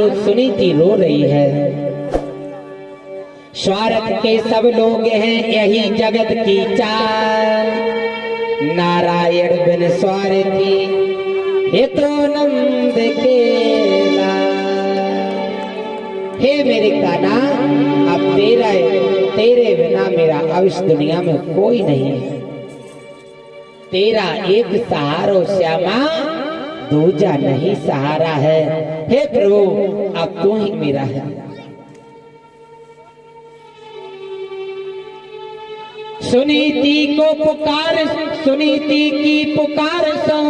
रोज सुनीति रो रही है। स्वार्थ के सब लोग हैं यही जगत की चाल, नारायण बिन स्वार्थी ये तो नंद केला। हे मेरे कान्हा, अब तेरे बिना मेरा अब इस दुनिया में कोई नहीं है। तेरा एक सहारो श्यामा, दूजा नहीं सहारा है। हे प्रभु, अब तू ही मेरा है। सुनीति को पुकार, सुनीति की पुकार सुन,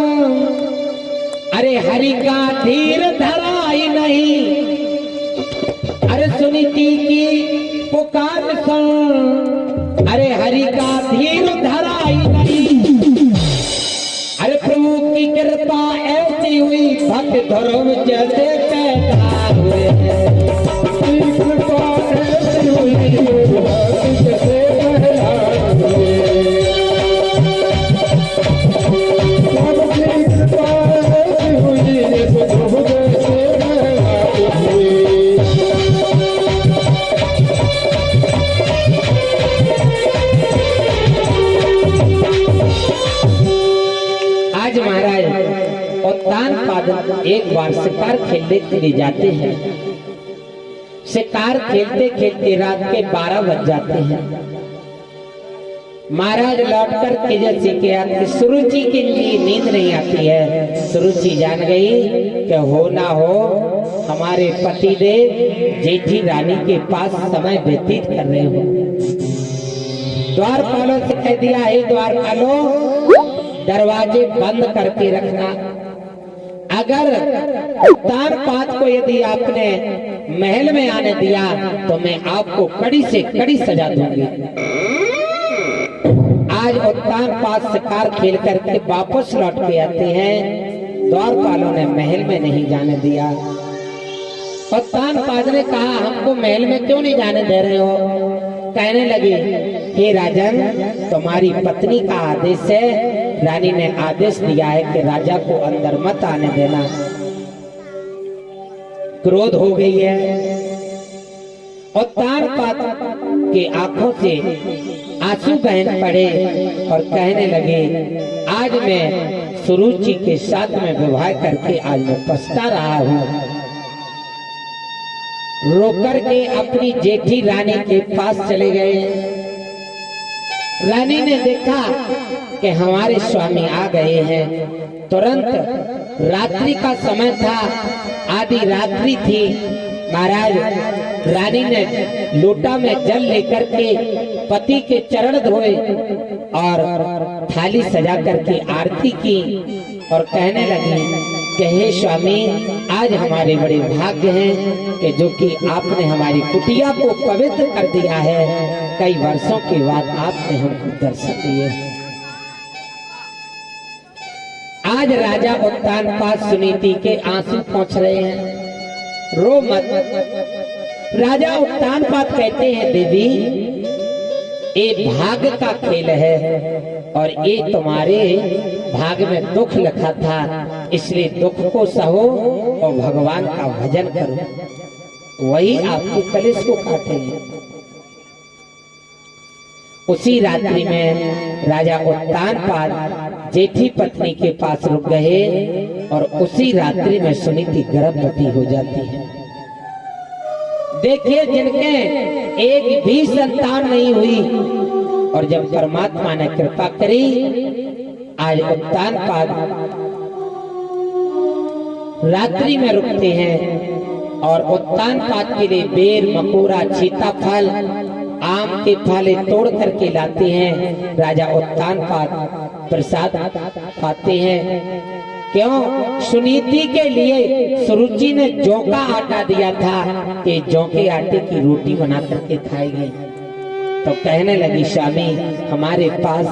अरे हरि का धीर धराई नहीं। अरे सुनीति की पुकार सुन, अरे हरि का धीर धराई नहीं। अरे प्रभु की कृपा ऐसी हुई, भक्त धर्म जैसे पैदा हुए हैं। कृपा ऐसी हुई, भक्त जैसे आज महाराज उत्तान पाद एक बार शिकार खेलने के लिए जाते हैं। शिकार खेलते खेलते रात के 12 बज जाते हैं। महाराज लौटकर के जैसे क्या सुरुचि के लिए नींद नहीं आती है। सुरुचि जान गई कि हो ना हो हमारे पतिदेव जेठी रानी के पास समय व्यतीत कर रहे हो। द्वारपालों से कह दिया, हे द्वारपालों, दरवाजे बंद करके रखना। अगर उत्तान पाद को यदि आपने महल में आने दिया तो मैं आपको कड़ी से कड़ी सजा दूंगी। आज उत्तान पाद शिकार खेल करके वापस लौट के आते हैं। द्वारपालों ने महल में नहीं जाने दिया। उत्तान पाद ने कहा, हमको महल में क्यों नहीं जाने दे रहे हो? कहने लगे, हे राजन, तुम्हारी पत्नी का आदेश है। रानी ने आदेश दिया है कि राजा को अंदर मत आने देना। क्रोध हो गई है। उत्तान पाद के आंखों से आंसू बहन पड़े और कहने लगे, आज मैं सुरुचि के साथ में विवाह करके आज मैं पछता रहा हूँ। रोकर के अपनी जेठी रानी के पास चले गए। रानी ने देखा कि हमारे स्वामी आ गए हैं। तुरंत रात्रि का समय था, आधी रात्रि थी। महाराज रानी ने लोटा में जल लेकर के पति के चरण धोए और थाली सजा करके आरती की और कहने लगी कि हे स्वामी, आज हमारे बड़े भाग्य हैं कि जो कि आपने हमारी कुटिया को पवित्र कर दिया है। कई वर्षों के बाद आपने हमको दर्शन दिए। आज राजा उत्तान पाद सुनीति के आंसू पहुंच रहे हैं। रो मत। राजा उत्तान पाद कहते हैं, देवी, ये भाग्य का खेल है और ये तुम्हारे भाग्य में दुख लिखा था, इसलिए दुख को सहो और भगवान का भजन करो, वही आपके कलेश को काटेंगे। उसी रात्रि में राजा उत्तान पाद जेठी पत्नी के पास रुक गए और उसी रात्रि में सुनीति गर्भवती हो जाती है। देखिए, जिनके एक भी संतान नहीं हुई और जब परमात्मा ने कृपा करी, आज उत्तान पाद रात्रि में रुकते हैं और उत्तान पाद के लिए बेर, मकोरा, सीताफल, आम के फल तोड़ करके लाते हैं। राजा उत्तान पाद प्रसाद पाते हैं। क्यों? सुनीति के लिए सुरुचि ने जौ का आटा दिया था कि जौ के आटे की रोटी बना करके खाएगी। तो कहने लगी, स्वामी, हमारे पास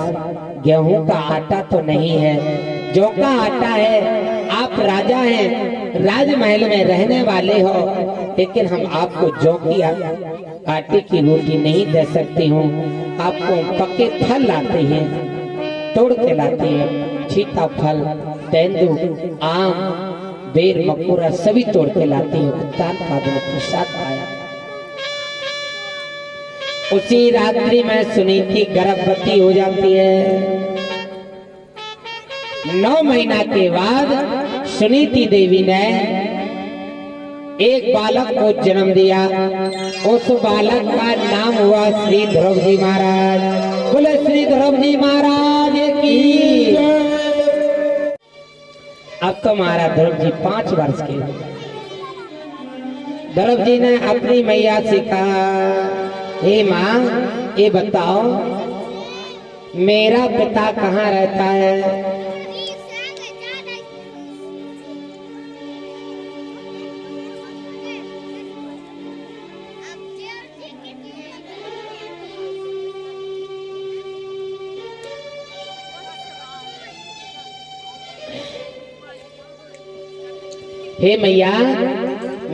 गेहूं का आटा तो नहीं है, जौ का आटा है। आप राजा हैं, राजमहल में रहने वाले हो, लेकिन हम आपको जौ की आटे की रोटी नहीं दे सकती हूँ। आपको पक्के फल लाते हैं, तोड़ के लाते हैं, सीताफल, तेंदू, आम, बेर मकोरा सभी तोड़ के लाती है। उत्तान पाद ने प्रसाद पाया। उसी रात्रि में सुनीति गर्भवती हो जाती है। 9 महीना के बाद सुनीति देवी ने एक बालक को जन्म दिया। उस बालक का नाम हुआ श्री ध्रुव जी महाराज। बोले श्री ध्रुव जी महाराज की। अब तो महाराज ध्रुव जी 5 वर्ष के। ध्रुव जी ने अपनी मैया से कहा, हे माँ, ये बताओ मेरा पिता कहाँ रहता है? हे मैया,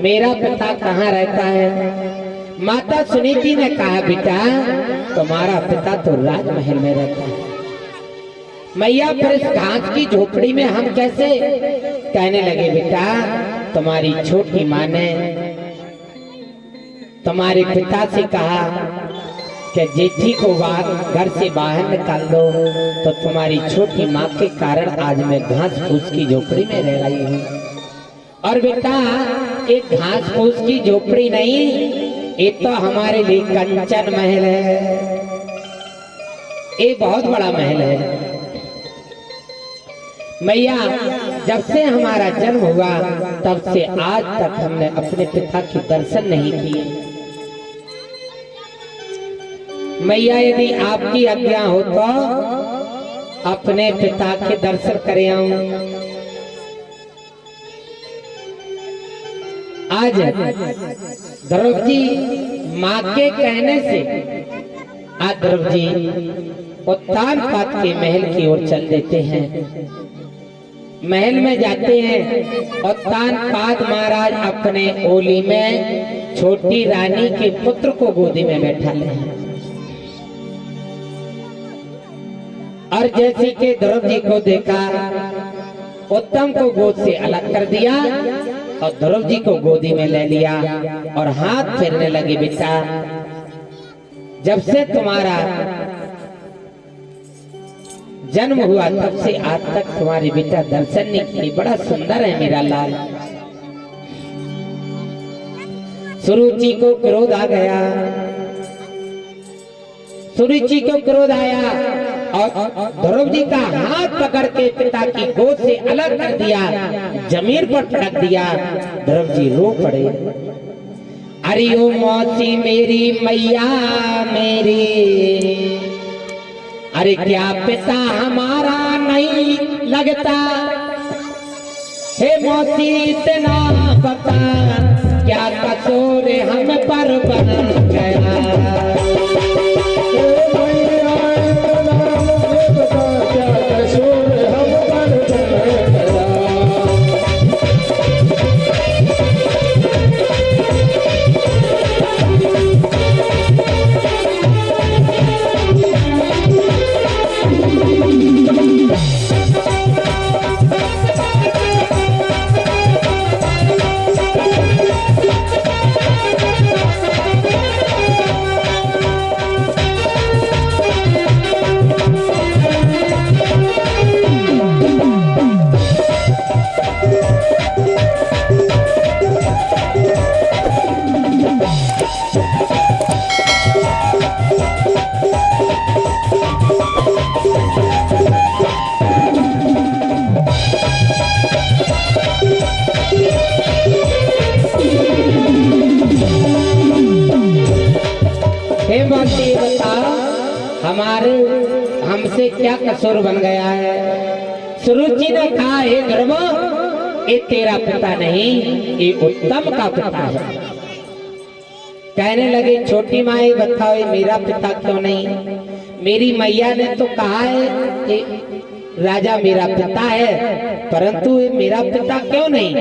मेरा पिता कहाँ रहता है? माता सुनीति ने कहा, बेटा तुम्हारा पिता तो राजमहल में रहता है। मैया, फिर इस घास की झोपड़ी में हम कैसे? कहने लगे, बेटा तुम्हारी छोटी माँ ने तुम्हारे पिता से कहा कि जेठी को घर से बाहर निकाल दो, तो तुम्हारी छोटी माँ के कारण आज मैं घास फूस की झोपड़ी में रह रही हूँ। और बेटा एक घास फूस की झोपड़ी नहीं, ये तो हमारे लिए कंचन महल है। ये बहुत बड़ा महल है। मैया, जब से हमारा जन्म हुआ तब से आज तक हमने अपने पिता के दर्शन नहीं किए। मैया, यदि आपकी आज्ञा हो तो अपने पिता के दर्शन करे आऊं। आज ध्रुव जी माँ के कहने से आज ध्रुव जी उत्तान पाद के महल की ओर चल देते हैं। महल में जाते हैं। उत्तान पाद महाराज अपने ओली में छोटी रानी के पुत्र को गोदी में बैठा ले। और जैसे कि ध्रुव जी को देखा, उत्तम को गोद से अलग कर दिया और ध्रुव जी को गोदी में ले लिया और हाथ फेरने लगे, बेटा जब से तुम्हारा जन्म हुआ तब से आज तक तुम्हारी बेटा दर्शन नहीं किए। बड़ा सुंदर है मेरा लाल। सुरुचि को क्रोध आ गया। सुरुचि को क्रोध आया और ध्रुव जी का हाथ पकड़ के पिता की गोद से अलग कर दिया, जमीन पर पटक दिया। ध्रुव जी रो पड़े। अरे ओ मौसी मेरी, मैया मेरी, अरे क्या पिता हमारा नहीं लगता? हे मौसी इतना पता, क्या कसूर हम पर बन गया? हमारे हमसे क्या कसूर बन गया है? सुरुचि ने कहा, हे ध्रुव, ये तेरा पिता नहीं, ये उत्तम का पिता है। कहने लगे, छोटी माँ बताओ ये मेरा पिता क्यों नहीं? मेरी मैया ने तो कहा है कि राजा मेरा पिता है, परंतु ये मेरा पिता क्यों नहीं?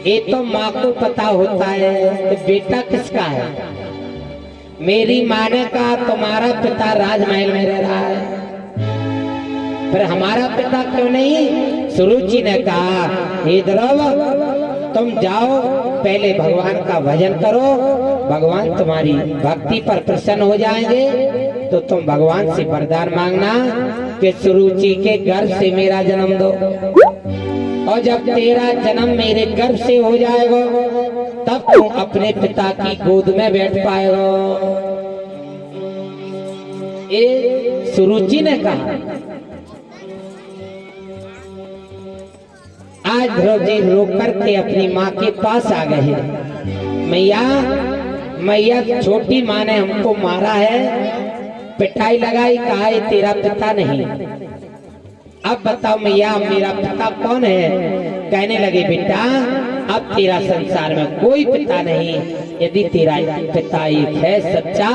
ये तो माँ को पता होता है कि बेटा किसका है। मेरी माँ ने कहा तुम्हारा पिता राजमहल में रह रहा है, पर हमारा पिता क्यों नहीं? सुरुचि ने कहा, हे ध्रुव, तुम जाओ पहले भगवान का भजन करो, भगवान तुम्हारी भक्ति पर प्रसन्न हो जाएंगे तो तुम भगवान से वरदान मांगना कि सुरुचि के गर्भ से मेरा जन्म दो, और जब तेरा जन्म मेरे गर्भ से हो जाएगा तब तुम अपने पिता की गोद में बैठ पाएगा। ये सुरुचि ने कहा। आज ध्रुव जी रो करके अपनी माँ के पास आ गए हैं। मैया, मैया, छोटी माँ ने हमको मारा है, पिटाई लगाई, कहा है तेरा पिता नहीं। अब बताओ मैया, मेरा पिता कौन है? कहने लगे, बेटा अब तेरा संसार में कोई पिता नहीं, यदि तेरा पिता एक है सच्चा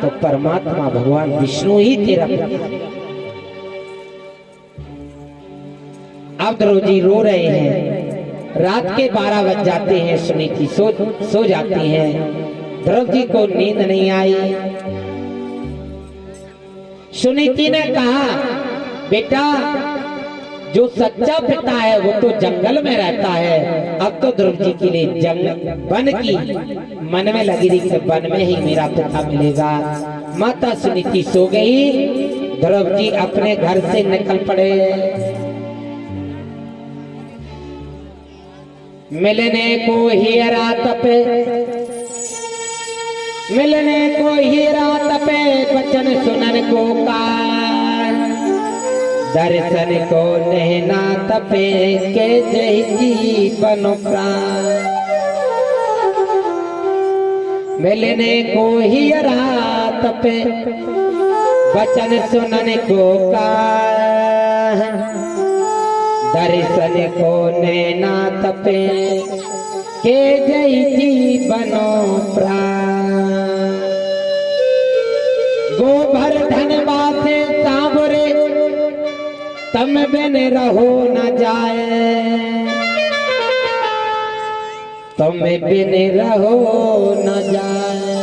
तो परमात्मा भगवान विष्णु ही तेरा पिता। अब ध्रुव जी रो रहे हैं। रात के 12 बज जाते हैं। सुनीति सो जाती हैं। ध्रुव जी को नींद नहीं आई। सुनीति ने कहा, बेटा जो सच्चा पिता है वो तो जंगल में रहता है, अब तो ध्रुव जी के लिए जंगल वन की मन में लगी रही कि वन में ही मेरा पिता मिलेगा। माता सुनीति सो गई। ध्रुव जी अपने घर से निकल पड़े। मिलने को ही रात पे, मिलने को ही रात पे, वचन सुनन को कार, दर्शन को नैना तपे, के जय जीवन प्राण। मिलने को ही रात पे, वचन सुनन को कार, दर्शन को नैना तपे, के जय जीवनो प्राण। गोवर्धन बासे सांवरे, तम बिन रहो न जाए, तुम बिन रहो न जाए।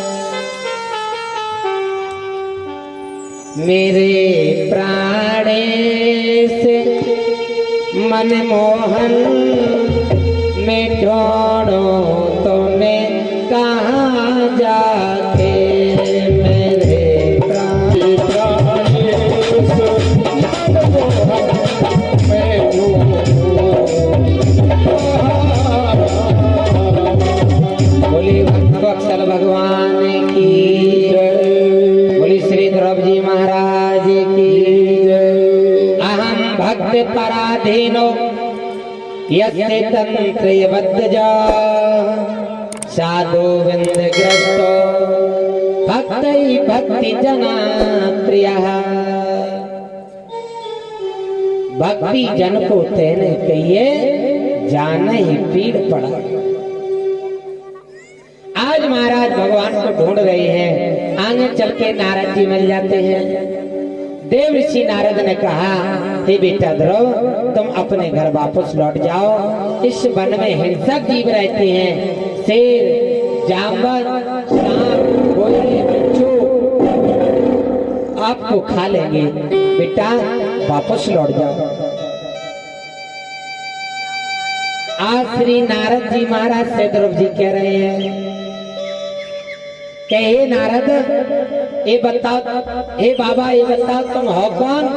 मेरे प्राणे से मनमोहन में ढूंढो तुम्हें कहाँ जाके, मेरे प्राण बोली भक्तवत्सल भगवान की, बोली श्री ध्रुव जी महाराज की। अहम भक्त पराधीनो यस्य तंत्र बद्धजा, साधु विंद ग्रस्तो भक्ति भक्ति जना प्रियः। भक्ति जन को तेने कहिए, जान ही पीड़ पड़ा। आज महाराज भगवान को ढूंढ रहे हैं। आगे चल के नारद जी मिल जाते हैं। देव ऋषि नारद ने कहा, हे बेटा ध्रुव, तुम अपने घर वापस लौट जाओ। इस वन में हिंसक जीव रहते हैं, शेर, जानवर, सांप, कोयले, बिच्छू आपको खा लेंगे। बेटा वापस लौट जाओ। आज श्री नारद जी महाराज से ध्रुव जी कह रहे हैं, हे नारद, ये बताओ, हे बाबा ये बताओ तुम हो कौन?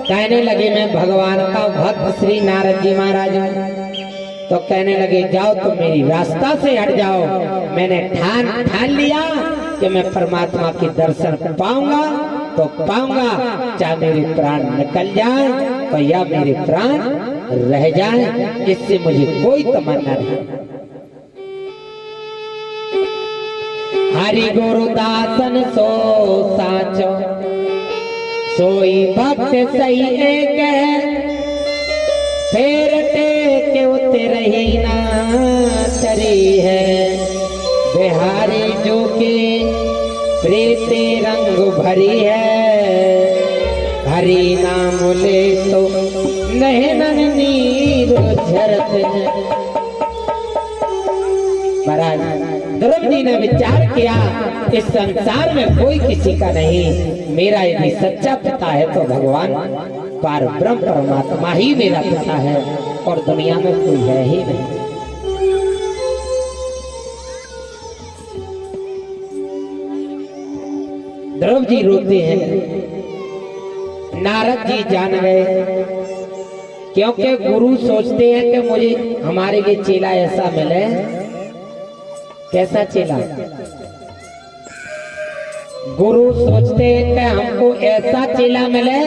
कहने लगे, मैं भगवान का भक्त श्री नारद जी महाराज हूँ। तो कहने लगे, जाओ तुम मेरी रास्ता से हट जाओ। मैंने ठान लिया कि मैं परमात्मा के दर्शन पाऊंगा तो पाऊंगा, चाहे मेरे प्राण निकल जाए तो या मेरे प्राण रह जाए, इससे मुझे कोई तमन्ना नहीं। हरि गुरु दासन सो साचो, सोई भक्त सही एक है, फेर टेके उतरही ना चरी है। बिहारी जो के प्रीति रंग भरी है, हरि नाम ले तो नैनन नीर झरत है। महाराज ध्रुव जी ने विचार किया, इस संसार में कोई किसी का नहीं, मेरा यदि सच्चा पिता है तो भगवान पार ब्रह्म परमात्मा ही मेरा पिता है और दुनिया में कोई है ही नहीं। ध्रुव जी रोते हैं। नारद जी जान गए, क्योंकि गुरु सोचते हैं कि मुझे हमारे लिए चेला ऐसा मिले। कैसा चेला? गुरु सोचते हैं कि हमको ऐसा चेला मिले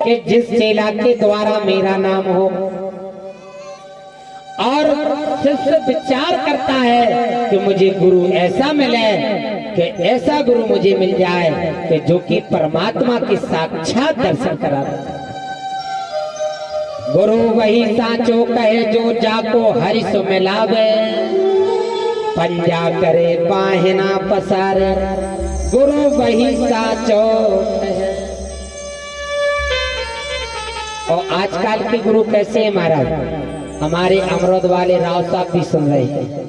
कि जिस चेला के द्वारा मेरा नाम हो। और शिष्य विचार करता है कि मुझे गुरु ऐसा मिले कि ऐसा गुरु मुझे मिल जाए कि जो कि परमात्मा के साक्षात दर्शन करा दे। गुरु वही साचो कहे जो जाको हरि सो मिलावे, पंजा करे बाहिना पसारे, गुरु वही साचो कहे। और आजकल के गुरु कैसे है महाराज? हमारे अमरोद वाले राव साहब भी सुन रहे हैं।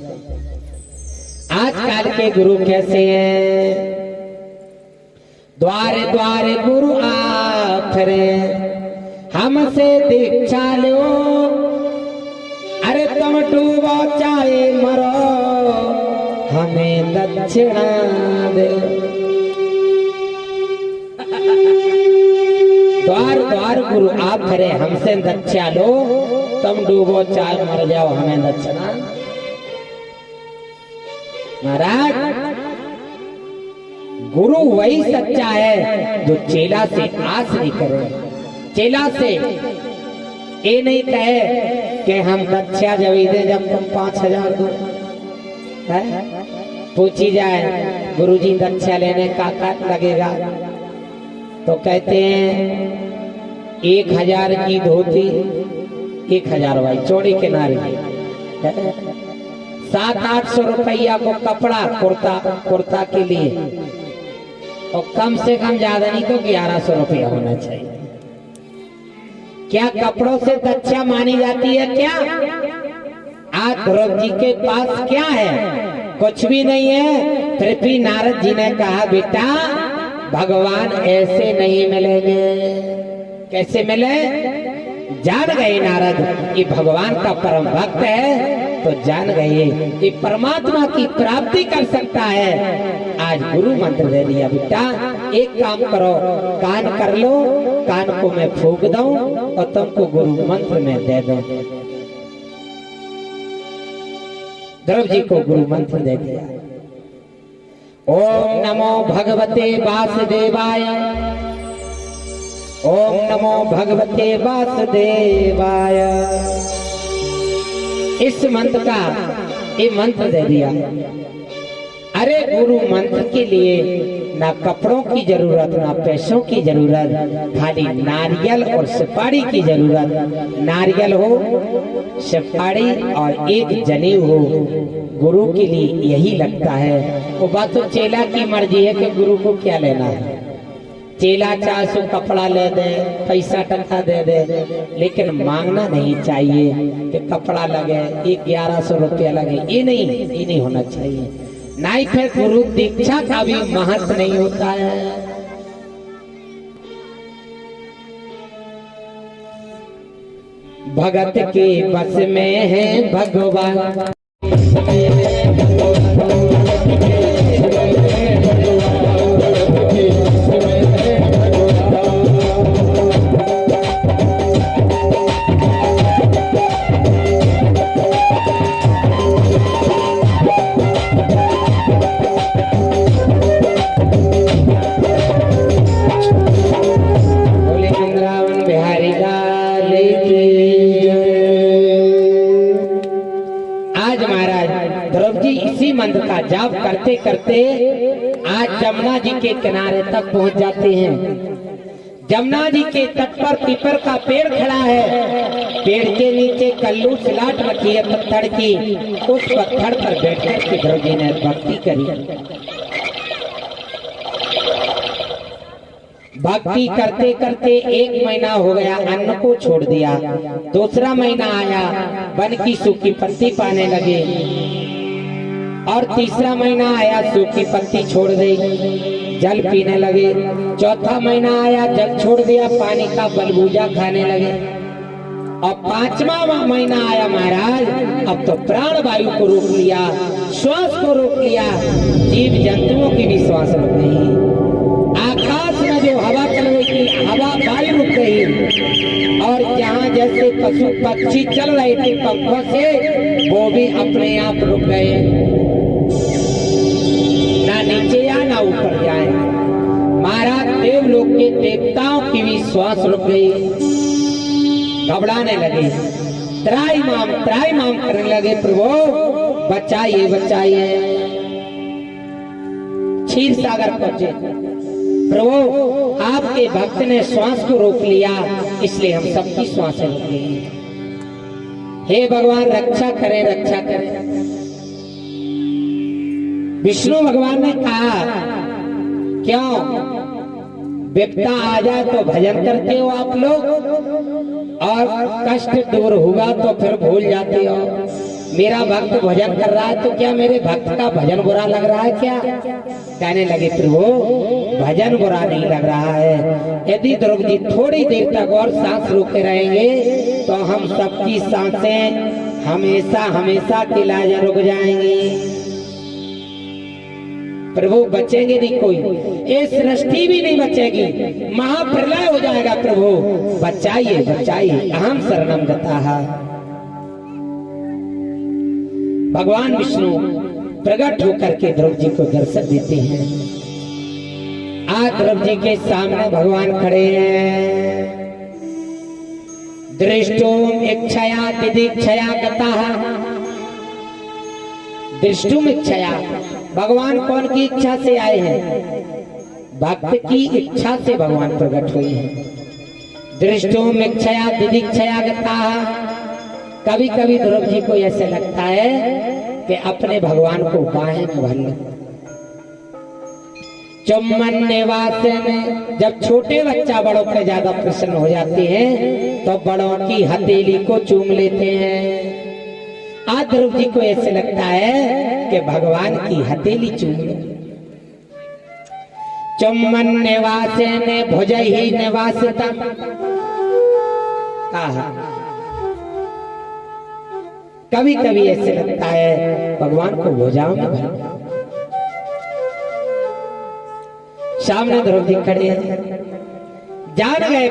आजकल के गुरु कैसे हैं? द्वारे द्वारे गुरु आखरे, हमसे दीक्षा लो, अरे तुम डूबो चाहे मरो, हमें दक्षिणा दे। द्वार द्वार गुरु आखरे, हमसे दक्षा लो, तुम डूबो चाहे मर जाओ, हमें दक्षिणा। महाराज, गुरु वही सच्चा है जो चेला से आस नहीं करे। चेला से ये नहीं कहे कि हम दक्षा जब दे जब तुम 5000 दो। पूछी जाए गुरुजी दक्षा लेने का लगेगा, तो कहते हैं 1000 की धोती, 1000 भाई चौड़ी किनारे, 700-800 रुपया को कपड़ा कुर्ता के लिए, और कम से कम ज्यादा नहीं तो 1100 रुपया होना चाहिए। क्या कपड़ों से दक्षा मानी जाती है क्या? आज ध्रुव जी के पास क्या है? कुछ भी नहीं है। फिर भी नारद जी ने कहा बेटा भगवान ऐसे नहीं मिलेंगे। कैसे मिले? जान गए नारद ये भगवान का परम भक्त है, तो जान गए कि परमात्मा की प्राप्ति कर सकता है। आज गुरु मंत्र दे दिया। बेटा एक काम करो, कान कर लो, कान को मैं फूंक दूं और तुमको गुरु मंत्र में दे दूं। ध्रुव जी को गुरु मंत्र दे दिया। ओम नमो भगवते वासुदेवाय, ओम नमो भगवते वासुदेवाय। इस मंत्र का ये मंत्र दे दिया। अरे गुरु मंत्र के लिए ना कपड़ों की जरूरत, ना पैसों की जरूरत, खाली नारियल और सुपारी की जरूरत। नारियल हो, सुपारी और एक जनेऊ हो, गुरु के लिए यही लगता है। वो बात तो चेला की मर्जी है कि गुरु को क्या लेना है। चेला 400 कपड़ा ले दे, पैसा टका दे दे, लेकिन मांगना नहीं चाहिए कि कपड़ा लगे, 1100 रुपया लगे। ये नहीं होना चाहिए। नहीं फिर गुरु दीक्षा का भी महत्व नहीं होता है। भगत के बस में है भगवान, मंत्र का जाप करते करते आज जमुना जी के किनारे तक पहुंच जाते हैं। जमुना जी के तट पर पीपल का पेड़ खड़ा है। पेड़ के नीचे कल्लू सिलाट रखी है पत्थर की। उस पत्थर पर बैठकर के ध्रुव जी ने भक्ति करी। भक्ति करते करते 1 महीना हो गया, अन्न को छोड़ दिया। दूसरा महीना आया, वन की सूखी पत्ती पाने लगे। और तीसरा महीना आया, सूखी पत्ती छोड़ दी। जल पीने लगे। चौथा महीना आया, जल छोड़ दिया, पानी का बलबूजा खाने लगे। और पांचवा महीना आया महाराज, अब तो प्राण वायु को रोक लिया, श्वास को रोक लिया, जीव जंतुओं की भी श्वास रुक गई। आकाश में जो हवा चल रही थी, हवा वायु रुक गई। और जहाँ जैसे पशु पक्षी चल रहे थे पंखों से, वो भी अपने आप रुक गए, ना नीचे या ना ऊपर जाए। महाराज देवलोक के देवताओं की भी श्वास रुक गई, घबराने लगे, त्राहिमाम करने लगे, प्रभु बचाइए बचाइए। क्षीर सागर पहुंचे, प्रभु आपके भक्त ने श्वास को रोक लिया, इसलिए हम सबकी श्वासें रुक गई। हे भगवान रक्षा करें, रक्षा करें। विष्णु भगवान ने कहा, क्यों विपदा आ जाए तो भजन करते हो आप लोग, और कष्ट दूर हुआ तो फिर भूल जाते हो। मेरा भक्त भजन कर रहा है तो क्या मेरे भक्त का भजन बुरा लग रहा है क्या? कहने लगे, प्रभु भजन बुरा नहीं लग रहा है, यदि द्रौपदी थोड़ी देर तक और सांस रोके रहेंगे तो हम सबकी सांसें हमेशा हमेशा के लिए रुक जाएंगी। प्रभु बचेंगे नहीं कोई, ये सृष्टि भी नहीं बचेगी, महाप्रलय हो जाएगा। प्रभु बचाइए बचाइए, अहम शरणम गताः। भगवान विष्णु प्रकट होकर के द्रौपदी को दर्शन देते हैं। आज द्रौपदी के सामने भगवान खड़े हैं। दृष्टुम इच्छया तिदीक्षया गताः। दृष्टुम इच्छया, भगवान कौन की इच्छा से आए हैं? भक्त की इच्छा से भगवान प्रकट हुए हैं। दृष्टुम इच्छया तिदीक्षया गताः। कभी कभी द्रौपदी को ऐसे लगता है कि अपने भगवान को बाहें में भर लो। चुम्बन निवास में, जब छोटे बच्चा बड़ों पर ज्यादा प्रसन्न हो जाते हैं तो बड़ों की हथेली को चूम लेते हैं। आज द्रौपदी को ऐसे लगता है कि भगवान की हथेली चूम लो। चुम्बन निवास ने भुजहि निवासिता कहा। कभी कभी ऐसे लगता है भगवान को भुजाओं में भर। सामने द्रौपदी खड़े हैं, जान गए